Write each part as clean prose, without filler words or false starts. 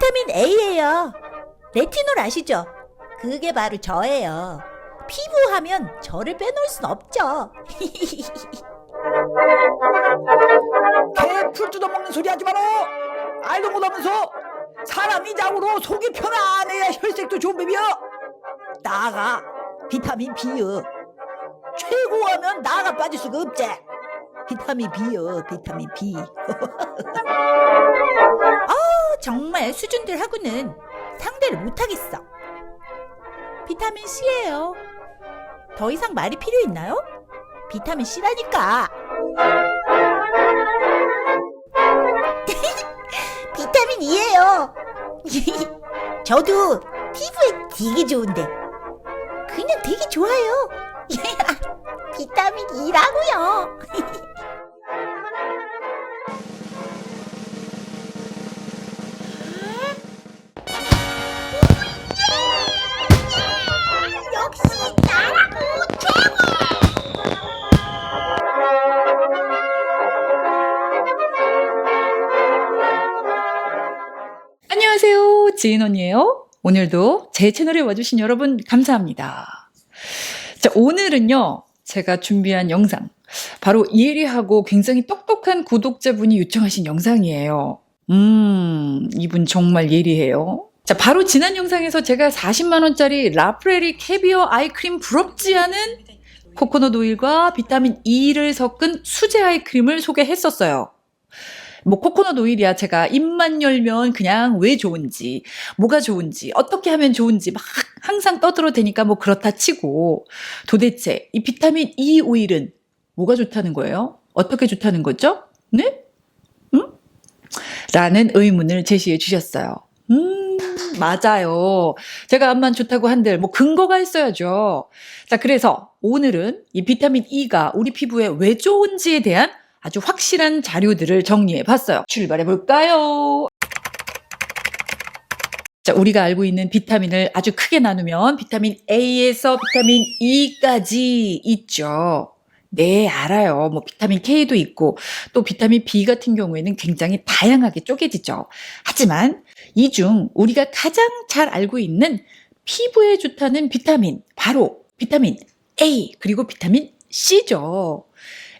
비타민 A예요. 레티놀 아시죠? 그게 바로 저예요. 피부 하면 저를 빼놓을 순 없죠. 개 풀 뜯어먹는 소리 하지 마라. 알도 못하면서 사람이 장으로 속이 편안해야 혈색도 좋은 법이야. 나가 비타민 B요. 최고하면 나가 빠질 수가 없지. 비타민 B요, 비타민 B. 정말 수준들하고는 상대를 못하겠어. 비타민 C예요. 더 이상 말이 필요 있나요? 비타민 C라니까. 비타민 E예요. 저도 피부에 되게 좋은데 그냥 되게 좋아요. 비타민 E라고요. 역시 나라고 최고! 안녕하세요, 지인 언니예요. 오늘도 제 채널에 와주신 여러분 감사합니다. 자, 오늘은요 제가 준비한 영상 바로 예리하고 굉장히 똑똑한 구독자분이 요청하신 영상이에요. 이분 정말 예리해요. 자, 바로 지난 영상에서 제가 40만원짜리 라프레리 캐비어 아이크림 부럽지 않은 코코넛 오일과 비타민 E를 섞은 수제 아이크림을 소개했었어요. 뭐 코코넛 오일이야 제가 입만 열면 그냥 왜 좋은지, 뭐가 좋은지, 어떻게 하면 좋은지 막 항상 떠들어대니까 뭐 그렇다 치고, 도대체 이 비타민 E 오일은 뭐가 좋다는 거예요? 어떻게 좋다는 거죠? 네? 라는 의문을 제시해 주셨어요. 맞아요. 제가 암만 좋다고 한들 뭐 근거가 있어야죠. 자, 그래서 오늘은 이 비타민 E가 우리 피부에 왜 좋은지에 대한 아주 확실한 자료들을 정리해 봤어요. 출발해 볼까요? 자, 우리가 알고 있는 비타민을 아주 크게 나누면 비타민 A에서 비타민 E까지 있죠. 네, 알아요. 뭐 비타민 K도 있고 또 비타민 B 같은 경우에는 굉장히 다양하게 쪼개지죠. 하지만 이 중 우리가 가장 잘 알고 있는 피부에 좋다는 비타민, 바로 비타민 A 그리고 비타민 C죠.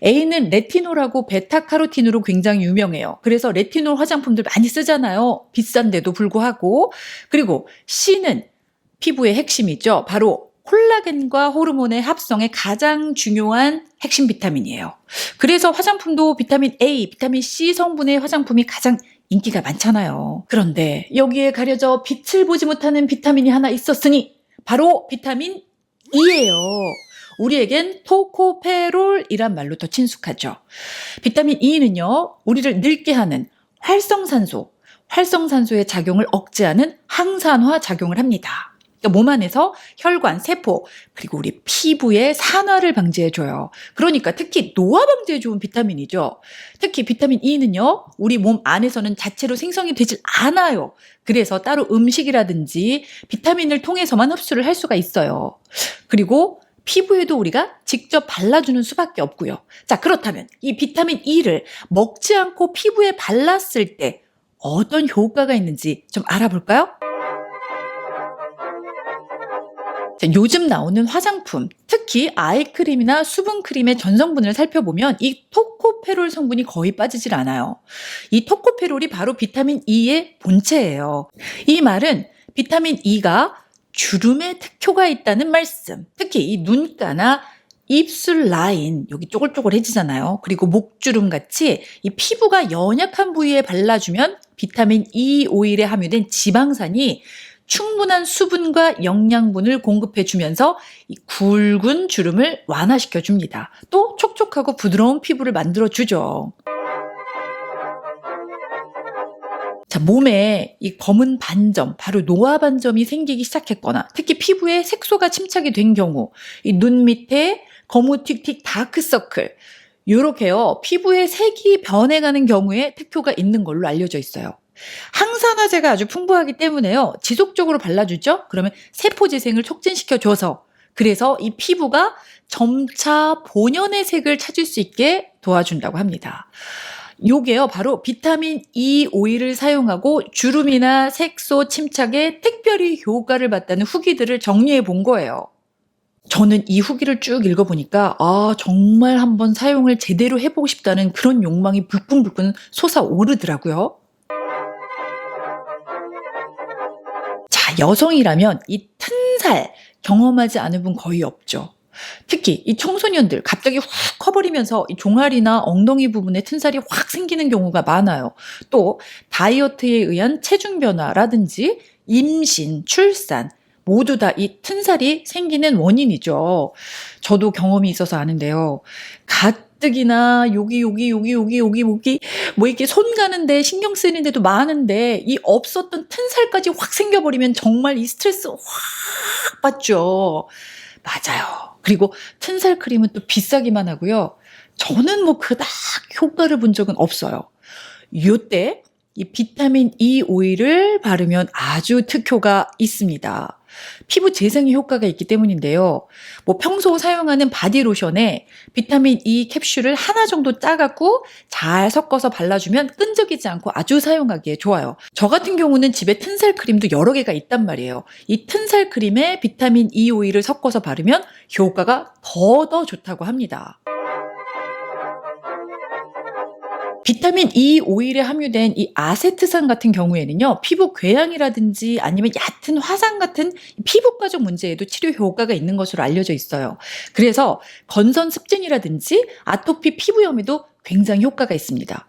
A는 레티놀하고 베타카로틴으로 굉장히 유명해요. 그래서 레티놀 화장품들 많이 쓰잖아요. 비싼데도 불구하고. 그리고 C는 피부의 핵심이죠. 바로 콜라겐과 호르몬의 합성에 가장 중요한 핵심 비타민이에요. 그래서 화장품도 비타민 A, 비타민 C 성분의 화장품이 가장 인기가 많잖아요. 그런데 여기에 가려져 빛을 보지 못하는 비타민이 하나 있었으니 바로 비타민 E예요. 우리에겐 토코페롤이란 말로 더 친숙하죠. 비타민 E는요, 우리를 늙게 하는 활성산소의 작용을 억제하는 항산화 작용을 합니다. 그러니까 몸 안에서 혈관, 세포, 그리고 우리 피부의 산화를 방지해줘요. 그러니까 특히 노화 방지에 좋은 비타민이죠. 특히 비타민 E는요, 우리 몸 안에서는 자체로 생성이 되질 않아요. 그래서 따로 음식이라든지 비타민을 통해서만 흡수를 할 수가 있어요. 그리고 피부에도 우리가 직접 발라주는 수밖에 없고요. 자, 그렇다면 이 비타민 E를 먹지 않고 피부에 발랐을 때 어떤 효과가 있는지 좀 알아볼까요? 자, 요즘 나오는 화장품, 특히 아이크림이나 수분크림의 전성분을 살펴보면 이 토코페롤 성분이 거의 빠지질 않아요. 이 토코페롤이 바로 비타민 E의 본체예요. 이 말은 비타민 E가 주름에 특효가 있다는 말씀. 특히 이 눈가나 입술 라인, 여기 쪼글쪼글해지잖아요. 그리고 목주름 같이 이 피부가 연약한 부위에 발라주면 비타민 E 오일에 함유된 지방산이 충분한 수분과 영양분을 공급해주면서 이 굵은 주름을 완화시켜줍니다. 또 촉촉하고 부드러운 피부를 만들어주죠. 자, 몸에 이 검은 반점, 바로 노화 반점이 생기기 시작했거나 특히 피부에 색소가 침착이 된 경우, 이 눈 밑에 거무튀튀 다크서클, 요렇게요, 피부의 색이 변해가는 경우에 특효가 있는 걸로 알려져 있어요. 항산화제가 아주 풍부하기 때문에요, 지속적으로 발라주죠? 그러면 세포재생을 촉진시켜줘서, 그래서 이 피부가 점차 본연의 색을 찾을 수 있게 도와준다고 합니다. 요게요, 바로 비타민 E 오일을 사용하고 주름이나 색소 침착에 특별히 효과를 봤다는 후기들을 정리해 본 거예요. 저는 이 후기를 쭉 읽어보니까 정말 한번 사용을 제대로 해보고 싶다는 그런 욕망이 불끈불끈 솟아오르더라고요. 자, 여성이라면 이 튼살 경험하지 않은 분 거의 없죠. 특히 이 청소년들 갑자기 훅 커버리면서 이 종아리나 엉덩이 부분에 튼살이 확 생기는 경우가 많아요. 또 다이어트에 의한 체중 변화라든지 임신, 출산 모두 다 이 튼살이 생기는 원인이죠. 저도 경험이 있어서 아는데요. 가뜩이나 여기 뭐 이렇게 손 가는데 신경 쓰이는데도 많은데 이 없었던 튼살까지 확 생겨버리면 정말 이 스트레스 확 받죠. 맞아요. 그리고 튼살 크림은 또 비싸기만 하고요. 저는 뭐 그닥 효과를 본 적은 없어요. 요때 이 비타민 E 오일을 바르면 아주 특효가 있습니다. 피부 재생에 효과가 있기 때문인데요. 뭐 평소 사용하는 바디로션에 비타민 E 캡슐을 하나 정도 짜갖고 잘 섞어서 발라주면 끈적이지 않고 아주 사용하기에 좋아요. 저 같은 경우는 집에 튼살 크림도 여러 개가 있단 말이에요. 이 튼살 크림에 비타민 E 오일을 섞어서 바르면 효과가 더 좋다고 합니다. 비타민 E 오일에 함유된 이 아세트산 같은 경우에는요, 피부 궤양이라든지 아니면 얕은 화상 같은 피부과적 문제에도 치료 효과가 있는 것으로 알려져 있어요. 그래서 건선 습진이라든지 아토피 피부염에도 굉장히 효과가 있습니다.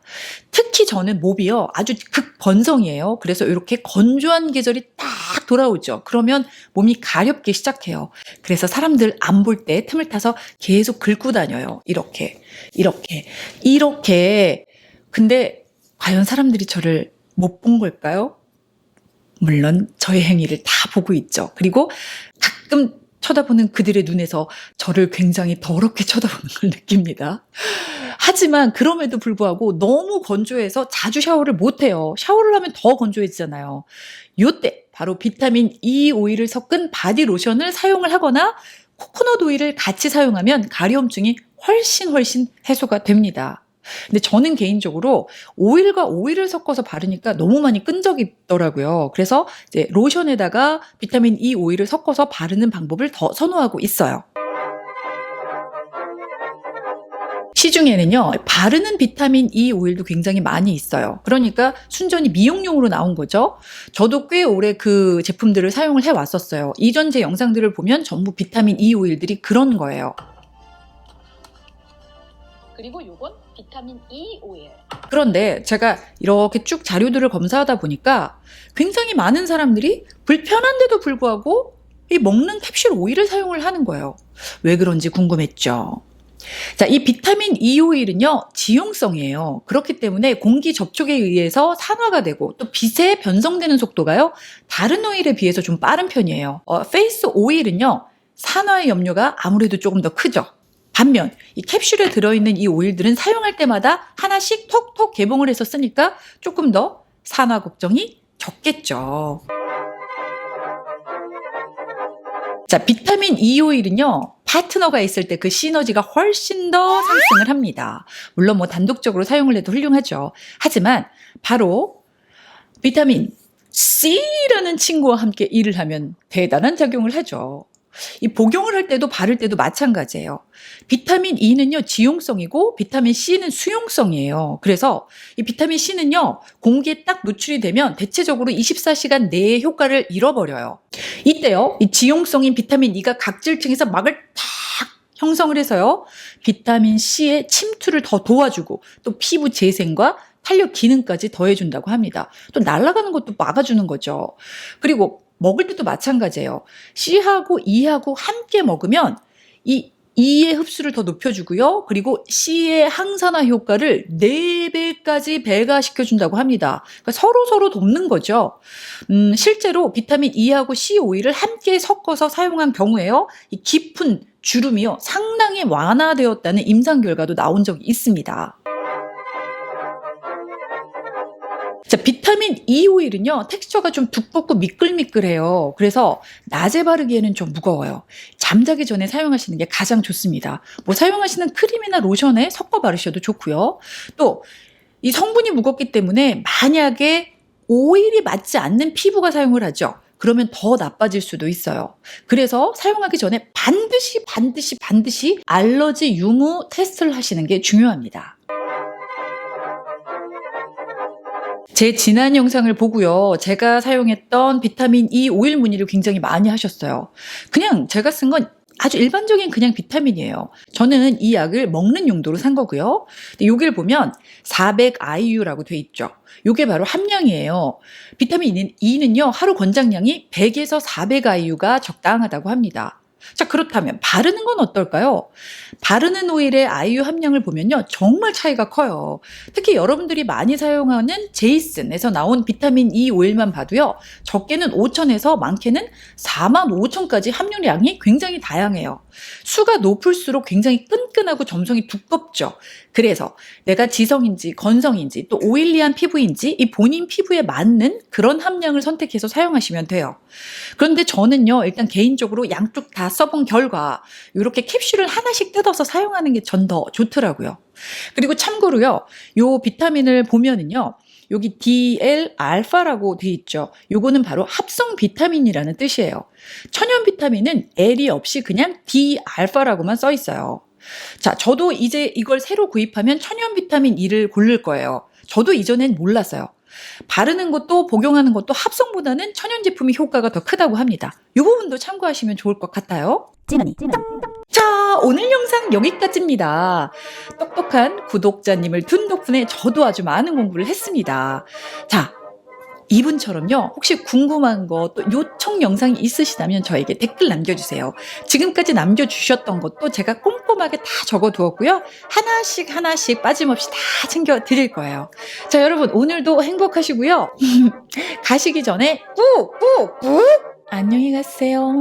특히 저는 몸이요, 아주 극건성이에요. 그래서 이렇게 건조한 계절이 딱 돌아오죠. 그러면 몸이 가렵기 시작해요. 그래서 사람들 안 볼 때 틈을 타서 계속 긁고 다녀요. 이렇게. 근데 과연 사람들이 저를 못 본 걸까요? 물론 저의 행위를 다 보고 있죠. 그리고 가끔 쳐다보는 그들의 눈에서 저를 굉장히 더럽게 쳐다보는 걸 느낍니다. 하지만 그럼에도 불구하고 너무 건조해서 자주 샤워를 못해요. 샤워를 하면 더 건조해지잖아요. 요때 바로 비타민 E 오일을 섞은 바디로션을 사용을 하거나 코코넛 오일을 같이 사용하면 가려움증이 훨씬 해소가 됩니다. 근데 저는 개인적으로 오일과 오일을 섞어서 바르니까 너무 많이 끈적이더라고요. 그래서 이제 로션에다가 비타민 E 오일을 섞어서 바르는 방법을 더 선호하고 있어요. 시중에는요, 바르는 비타민 E 오일도 굉장히 많이 있어요. 그러니까 순전히 미용용으로 나온 거죠. 저도 꽤 오래 그 제품들을 사용을 해왔었어요. 이전 제 영상들을 보면 전부 비타민 E 오일들이 그런 거예요. 그리고 요건 비타민 E 오일. 그런데 제가 이렇게 쭉 자료들을 검사하다 보니까 굉장히 많은 사람들이 불편한데도 불구하고 이 먹는 캡슐 오일을 사용을 하는 거예요. 왜 그런지 궁금했죠. 자, 이 비타민 E 오일은요, 지용성이에요. 그렇기 때문에 공기 접촉에 의해서 산화가 되고 또 빛에 변성되는 속도가요, 다른 오일에 비해서 좀 빠른 편이에요. 페이스 오일은요, 산화의 염려가 아무래도 조금 더 크죠. 반면 이 캡슐에 들어있는 이 오일들은 사용할 때마다 하나씩 톡톡 개봉을 해서 쓰니까 조금 더 산화 걱정이 적겠죠. 자, 비타민 E 오일은요, 파트너가 있을 때 그 시너지가 훨씬 더 상승을 합니다. 물론 뭐 단독적으로 사용을 해도 훌륭하죠. 하지만 바로 비타민 C라는 친구와 함께 일을 하면 대단한 작용을 하죠. 이 복용을 할 때도 바를 때도 마찬가지예요. 비타민 E는요, 지용성이고 비타민 C는 수용성이에요. 그래서 이 비타민 C는요, 공기에 딱 노출이 되면 대체적으로 24시간 내에 효과를 잃어버려요. 이때요, 이 지용성인 비타민 E가 각질층에서 막을 탁 형성을 해서요, 비타민 C의 침투를 더 도와주고 또 피부 재생과 탄력 기능까지 더해준다고 합니다. 또 날아가는 것도 막아주는 거죠. 그리고 먹을 때도 마찬가지예요. C하고 E하고 함께 먹으면 이 E의 흡수를 더 높여주고요. 그리고 C의 항산화 효과를 4배까지 배가시켜준다고 합니다. 그러니까 서로 돕는 거죠. 실제로 비타민 E하고 C 오일을 함께 섞어서 사용한 경우에요, 이 깊은 주름이요, 상당히 완화되었다는 임상 결과도 나온 적이 있습니다. 자, 비타민 E 오일은요, 텍스처가 좀 두껍고 미끌미끌해요. 그래서 낮에 바르기에는 좀 무거워요. 잠자기 전에 사용하시는 게 가장 좋습니다. 뭐 사용하시는 크림이나 로션에 섞어 바르셔도 좋고요. 또 이 성분이 무겁기 때문에 만약에 오일이 맞지 않는 피부가 사용을 하죠. 그러면 더 나빠질 수도 있어요. 그래서 사용하기 전에 반드시 알러지 유무 테스트를 하시는 게 중요합니다. 제 지난 영상을 보고요. 제가 사용했던 비타민 E 오일 문의를 굉장히 많이 하셨어요. 그냥 제가 쓴 건 아주 일반적인 그냥 비타민이에요. 저는 이 약을 먹는 용도로 산 거고요. 근데 여기를 보면 400IU라고 돼 있죠. 요게 바로 함량이에요. 비타민 E는요, 하루 권장량이 100에서 400IU가 적당하다고 합니다. 자, 그렇다면 바르는 건 어떨까요? 바르는 오일의 IU 함량을 보면요, 정말 차이가 커요. 특히 여러분들이 많이 사용하는 제이슨에서 나온 비타민 E 오일만 봐도요, 적게는 5,000에서 많게는 45,000까지 함유량이 굉장히 다양해요. 수가 높을수록 굉장히 끈끈하고 점성이 두껍죠. 그래서 내가 지성인지 건성인지 또 오일리한 피부인지 이 본인 피부에 맞는 그런 함량을 선택해서 사용하시면 돼요. 그런데 저는요, 일단 개인적으로 양쪽 다 써본 결과 이렇게 캡슐을 하나씩 뜯어서 사용하는 게 전 더 좋더라고요. 그리고 참고로요, 요 비타민을 보면은요, 여기 DL-알파라고 돼 있죠. 요거는 바로 합성 비타민이라는 뜻이에요. 천연 비타민은 L이 없이 그냥 D-알파라고만 써 있어요. 자, 저도 이제 이걸 새로 구입하면 천연 비타민 E를 고를 거예요. 저도 이전엔 몰랐어요. 바르는 것도 복용하는 것도 합성보다는 천연 제품이 효과가 더 크다고 합니다. 이 부분도 참고하시면 좋을 것 같아요. 자, 오늘 영상 여기까지입니다. 똑똑한 구독자님을 둔 덕분에 저도 아주 많은 공부를 했습니다. 자, 이분처럼요, 혹시 궁금한 거 또 요청 영상이 있으시다면 저에게 댓글 남겨주세요. 지금까지 남겨주셨던 것도 제가 꼼꼼하게 다 적어두었고요. 하나씩 빠짐없이 다 챙겨드릴 거예요. 자, 여러분 오늘도 행복하시고요. 가시기 전에 꾹꾹꾹 안녕히 가세요.